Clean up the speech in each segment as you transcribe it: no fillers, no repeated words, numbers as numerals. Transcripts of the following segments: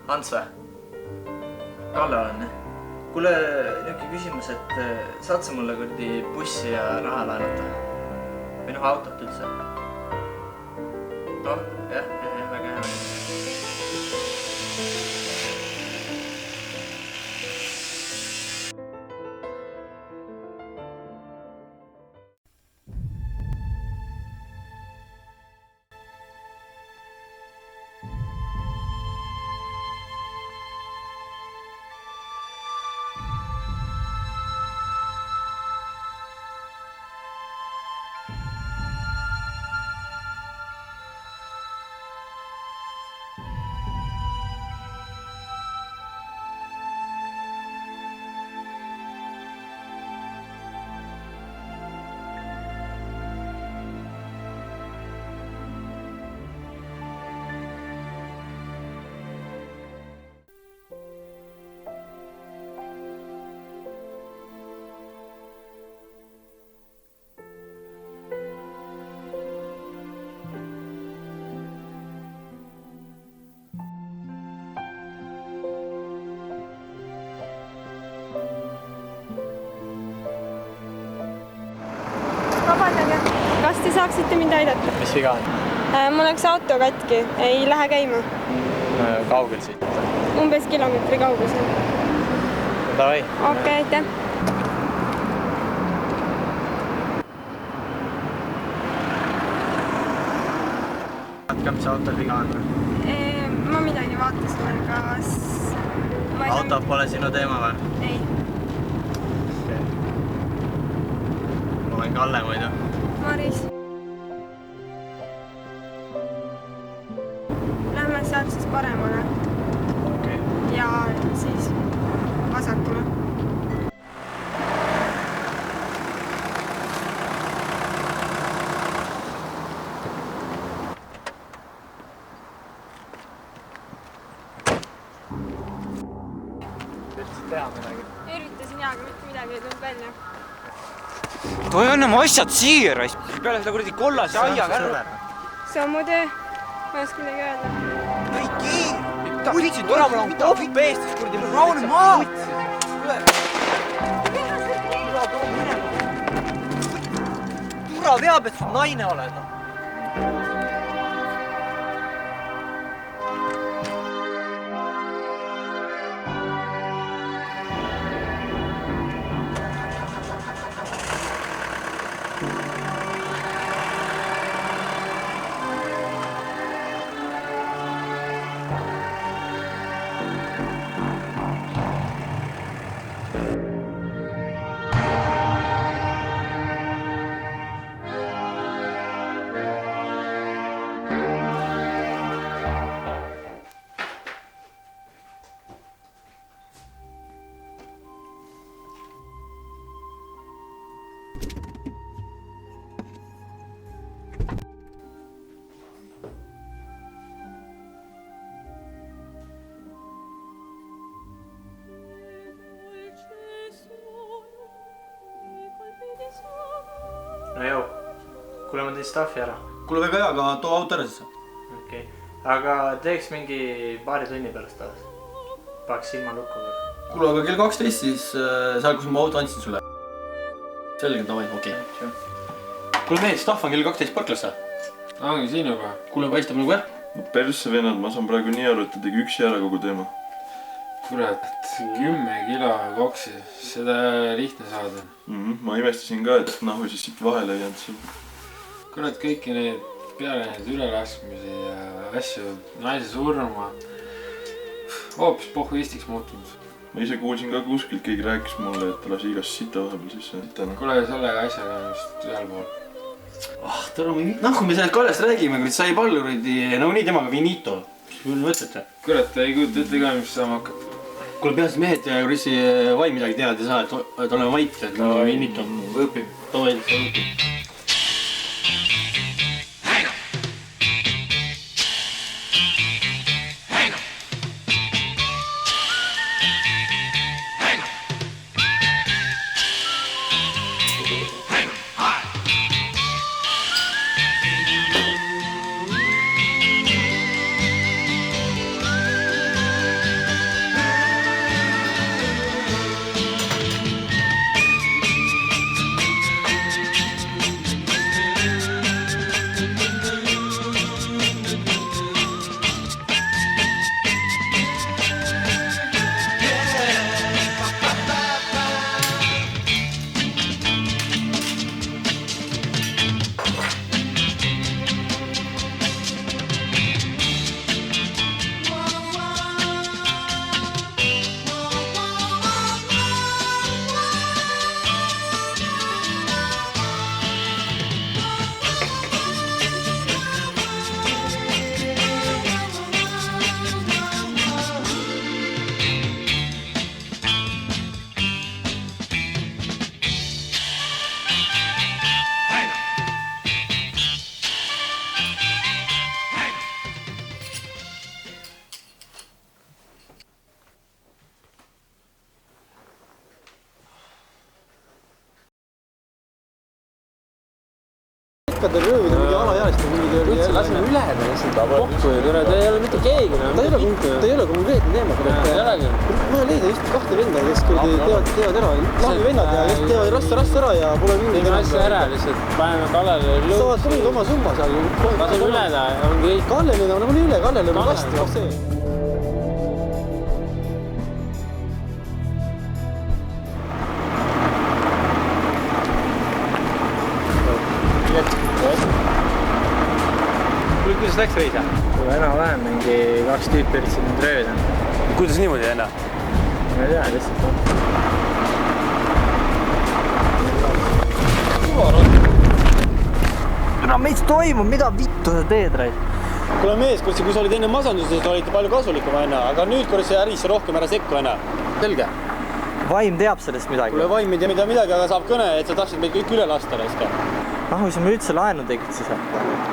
Ants või? Kalle on. Kuule, niuke küsimus, et saad sa mulle kurdi bussi ja raha laenata? Või autot üldse? Jah, väga hea. Vabandage, kas te saaksite mind aidata? Mis viga on? Mul läks auto katki, ei lähe käima. Kaugel siit? Umbes kilomeetri kaugusel. Davai. Okei, aitäh. Mis autol viga on? Ma midagi vaatasin, kas... Auto pole sinu teema või? Ei. Ma olen Kalle muidu. Maris. Lähme sealt siis paremale. Okei. Ja siis vasakule. Üritasid teha midagi? Üritasin aga mitte midagi ei tulnud välja. Toi on oma asjad siia, raisk. Peale seda kuradi kollase aiaga ära. See on mu töö. Ma ei oska midagi öelda. Kõiki! Võtsid tule, mul on kopp eestis, kuradi, mul rahune maa! Tule! Tule teab, et sul naine oled. No joo, kuule ma teen staffi ära. Kuule väga hea, aga too auto ära siis. Okei, aga teeks mingi paari tunni pärast taas. Paaks silma lukku veel. Kuule, aga kell 12 siis seal, kus ma auto andsin sulle. Selge, davai, okei. Kuule mees, staff on kell 12 parklasse. Ongi siin juba. Kuule, paistab nagu jah. Persse vennad, ma saan praegu nii aru, et ta tegi üksi ära kogu teema. Kurat, 10 kilo koksi, seda lihtne saada. Ma imestasin ka, et nahu siis siit vahele ei jäänud seal. Kurat, kõiki neid peale neid ülelaskmisi ja asju, naise surma, hoopis pohhuistiks muutunud. Ma ise kuulsin ka kuskilt, keegi rääkis mulle, et ta lasi igast sita vahepeal sisse. Kuule, sellega asjaga on vist ühel pool. Kui me sellest Kallest räägime, kui sai pallu, nagu nii temaga Vinito. Mis küll mõtlete? Kurat, ei kujuta ette ka, mis saama hakkab. Kuule, peas mehed ja Krissi vaim midagi teada ei saa, et oleme vait, et nagu Vinito õpib. Too õpib. viskadel röövida mingi alaealist või mingi tööl. Üldse, laseme üle ta lihtsalt kokku ja tule, ta ei ole mitte keegi. Ta ei ole konkreetne teema. Ei olegi. Ma leida just 2 venda, kes teevad ära. Lahvi vennad ja kes teevad rasse ära ja pole mingi Tegime asja ära lihtsalt, paneme Kallele lõuks. saavad ka mingi oma summa seal. Laseme üle ta, ongi kõik. Kallele on nagunii üle, Kallele on kast. See. Kuidas läks reisa? Enam-vähem mingi 2 tüüpi üritasid nüüd röövida. Kuidas niimoodi enne? Ma ei tea, lihtsalt. Mis toimub, mida vittu sa teed, Rait? Kuule mees, kui sa olid enne masanduses, olid palju kasulikum enne, aga nüüd korras see ärisse rohkem ära sekku enne. Selge? Vaim teab sellest midagi. Kuule vaim ei tea midagi, aga saab kõne, et sa tahtsid meid kõik üle lasta raiska. Kui sa me üldse laenu tegid siis?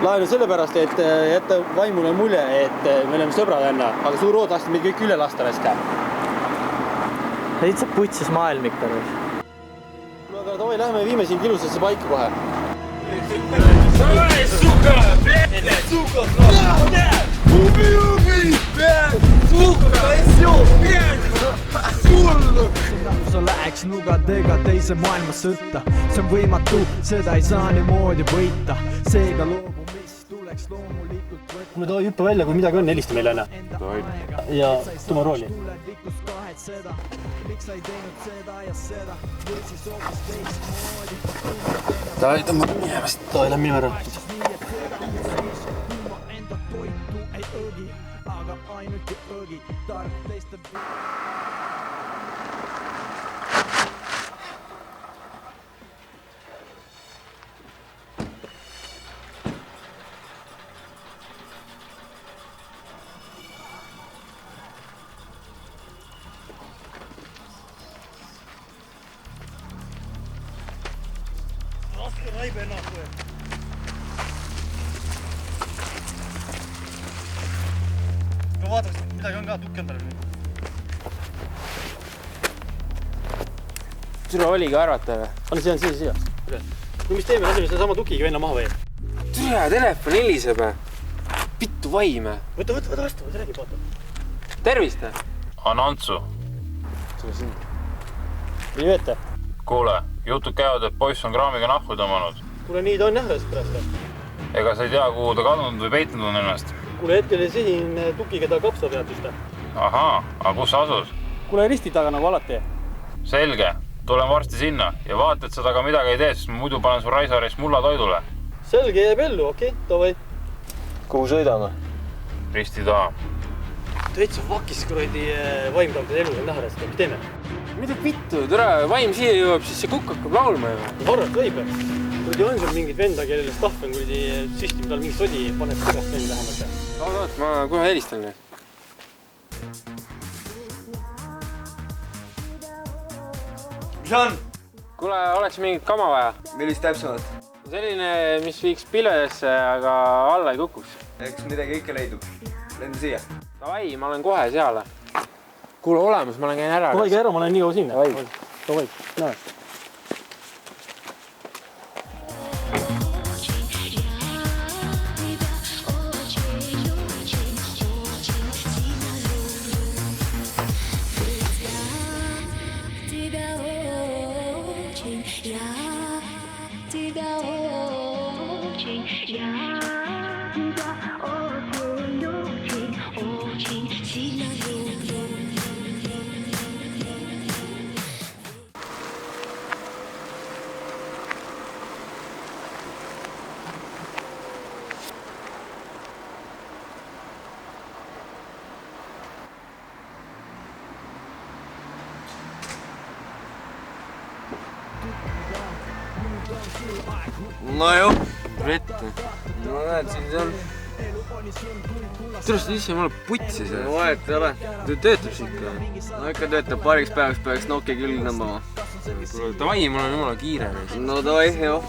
Laenu sellepärast, et jätta vaimule mulje, et me oleme sõbrad enne, aga suur oot tahtsid meid kõik üle lasta raiska. Lihtsalt putsis maailm ikka. Kuule, aga davai, lähme viime siin ilusasse paika kohe. Sa läheks nugadega teise maailmasõtta, see on võimatu, seda ei saa niimoodi võita, seega loobumist tuleks loomulikult võtta. Kuule, davai, hüppa välja, kui midagi on, helista meile enne. Ja tuma rooli. Davai, tõmba minevast. Davai, lähme minema ära. Raske raibe ennast või? No vaataks, midagi on ka, tukki on tal nüüd. Türa oligi arvata või? Anna siia. Kui mis teeme, laseme seda sama tukiga venna maha või? Türa, telefon heliseb. Vittu vaime. Võta vastu, see räägib, vaata. Tervist! On Antsu. Nii veete? Kuule, jutud käivad, et poiss on kraamiga nahku tõmmanud. Kuule, nii ta on nähvest pärast. Ega sa ei tea, kuhu ta kadunud või peitnud on ennast? Kuule, hetkel ei sihin tukiga ta kapsa pealt vist. Ahaa, aga kus sa asus? Kuule, risti taga nagu alati. Selge, tulen varsti sinna ja vaata, et sa taga midagi ei tee, sest ma muidu panen su Raisaarist mulla toidule. Selge, jääb ellu, okei, davai. Kuhu sõidame? Risti taha. Täitsa vakis kuradi vaim tahab teid elu näha rest, mis teeme? Mida vittu, türa, vaim siia jõuab, siis see kukk hakkab laulma ju. Harrat võib. Kuradi on seal mingid venda, kellele staff on kuradi süstim tal mingi sodi, paneb kõgast vendi vähemalt. Oot, ma kohe helistan. Mis on? Kuule, oleks mingit kama vaja. Millist täpsemalt? Selline, mis viiks pilvedesse, aga alla ei kukuks. Eks midagi ikka leidub. Lenda siia. Davai, ma olen kohe seal. Kuule, olemas, ma olen käin ära. Davai, käi ära, ma olen nii kaua sinna. Davai, näe. No ju. Vette. No näed, siin see on. Tõesti ise mulle putsi see. No vahet ei ole. Ta töötab siin ikka. No ikka töötab, paariks päevaks peaks Nokia külge tõmbama. Kuule, davai, mul on jumala kiire. No davai, joo.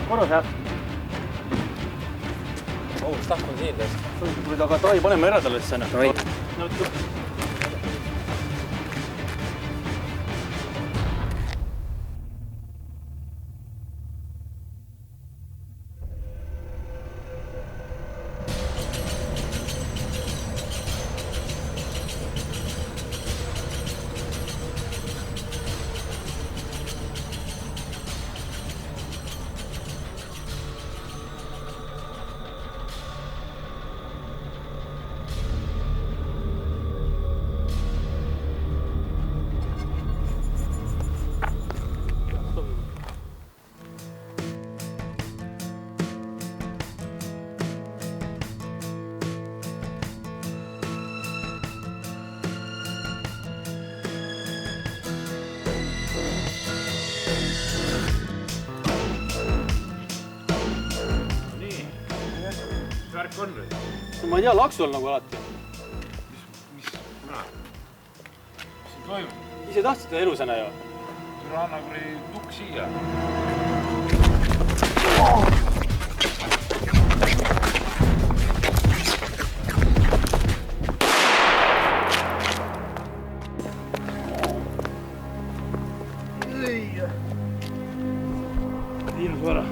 korrus jah? Staff on siin tõesti. Kuid aga tohi, paneme ära talle siis enne. Värk on nüüd? Ma ei tea, laksu on nagu alati. Mis siin toimub? Ise tahtsite elusena ju? Tule anna kui tukk siia. Ilmus vara.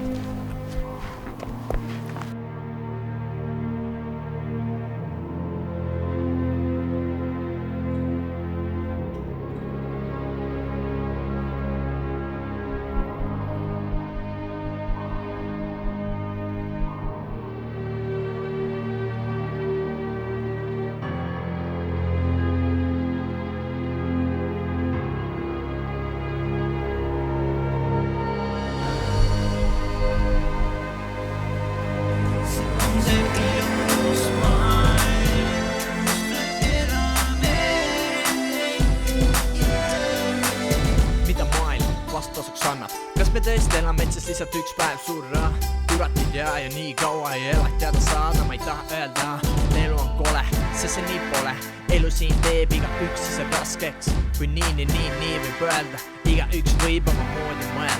Kas me tõesti elame metsas lihtsalt üks päev surra? Kurat ei tea ja nii kaua ei ela teada saada, ma ei taha öelda. Elu on kole, sest see nii pole. Elu siin teeb iga üks ise raskeks. Kui nii võib öelda, iga üks võib oma moodi mõelda.